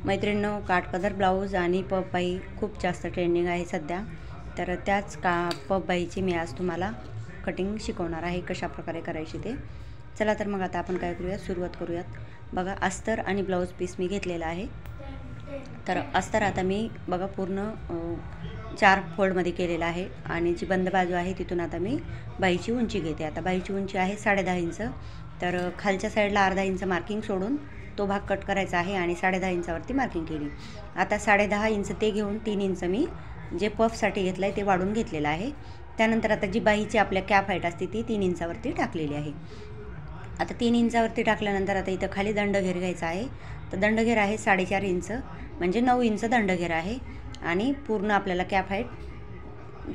मैत्रिणींनो, काठपदर ब्लाऊज आणि पफबाई खूप जास्त ट्रेंडिंग आहे सध्या. तर त्याच पफबाईची मी आज तुम्हाला कटिंग शिकवणार आहे, कशा प्रकारे करायची ते. चला तर मग आता आपण काय करूयात, सुरुवात करूयात. बघा, अस्तर आणि ब्लाऊज पीस मी घेतलेला आहे. तर अस्तर आता मी बघा पूर्ण 4 फोल्डमध्ये केलेला आहे आणि जी बंद बाजू आहे तिथून आता मी बाईची उंची घेते. आता बाईची उंची आहे 10.5 इंच. तर खालच्या साईडला अर्धा इंच मार्किंग सोडून तो भाग कट करायचा आहे आणि 10.5 इंचावरती मार्किंग केली. आता 10.5 इंच ते घेऊन 3 इंच मी जे पफसाठी घेतलं आहे ते वाढून घेतलेलं आहे. त्यानंतर आता जी बाईची आपल्या कॅप हाईट असते ती 3 इंचावरती टाकलेली आहे. आता 3 इंचावरती टाकल्यानंतर आता इथं खाली दंडघेर घ्यायचा आहे. तर दंडघेर आहे 4.5 इंच, म्हणजे 9 इंच दंडघेर आहे. आणि पूर्ण आपल्याला कॅप हाईट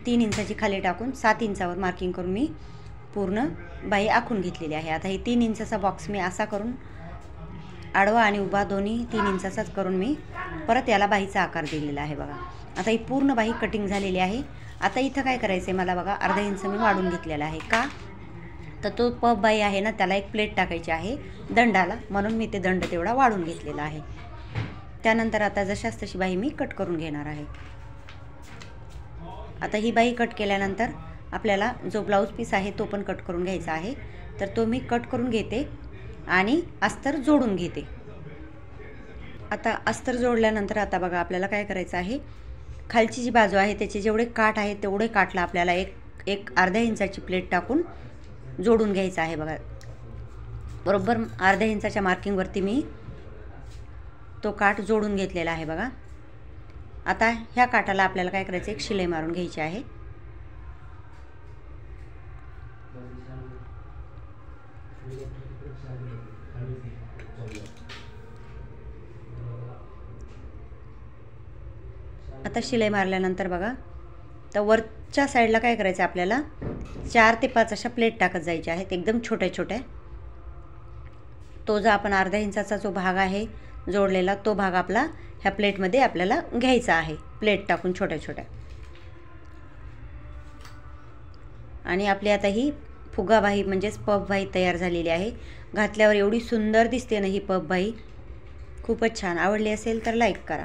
3 इंचाची खाली टाकून 7 इंचावर मार्किंग करून मी पूर्ण बाई आखून घेतलेली आहे. आता ही 3 इंचाचा बॉक्स मी असा करून आडवा आणि उभा दोन्ही 3 इंचाचाच करून मी परत याला बाईचा आकार दिलेला आहे. बघा, आता ही पूर्ण बाई कटिंग झालेली आहे. आता इथं काय करायचं आहे मला, बघा अर्धा इंच मी वाढून घेतलेला आहे. का तर तो पफ बाई आहे ना, त्याला एक प्लेट टाकायची आहे दंडाला, म्हणून मी ते दंड तेवढा वाढून घेतलेला आहे. त्यानंतर आता जशाच तशी बाई मी कट करून घेणार आहे. आता ही बाई कट केल्यानंतर आपल्याला जो ब्लाऊज पीस आहे तो पण कट करून घ्यायचा आहे. तर तो मी कट करून घेते आणि अस्तर जोडून घेते. आता अस्तर जोडल्यानंतर आता बघा आपल्याला काय करायचं आहे, खालची जी बाजू आहे त्याचे जेवढे काठ आहे तेवढे काठला आपल्याला एक अर्ध्या इंचाची प्लेट टाकून जोडून घ्यायचं आहे. बघा, बरोबर अर्ध्या इंचाच्या मार्किंगवरती मी तो काठ जोडून घेतलेला आहे. बघा, आता ह्या काठाला आपल्याला काय करायचं, एक शिलाई मारून घ्यायची आहे. आता शिलाई मारल्यानंतर बघा, तर वरच्या साईडला काय करायचं आपल्याला 4 ते 5 अशा प्लेट टाकत जायच्या आहेत, एकदम छोट्या छोट्या. तो जो आपण अर्ध्या इंचाचा जो भाग आहे जोडलेला, तो भाग आपला ह्या प्लेटमध्ये आपल्याला घ्यायचा आहे, प्लेट टाकून छोट्या छोट्या. आणि आपली आता ही फुगाबाई म्हणजेच पफबाई तयार झालेली आहे. घातल्यावर एवढी सुंदर दिसते ना ही पफबाई, खूपच छान. आवडली असेल तर लाईक करा.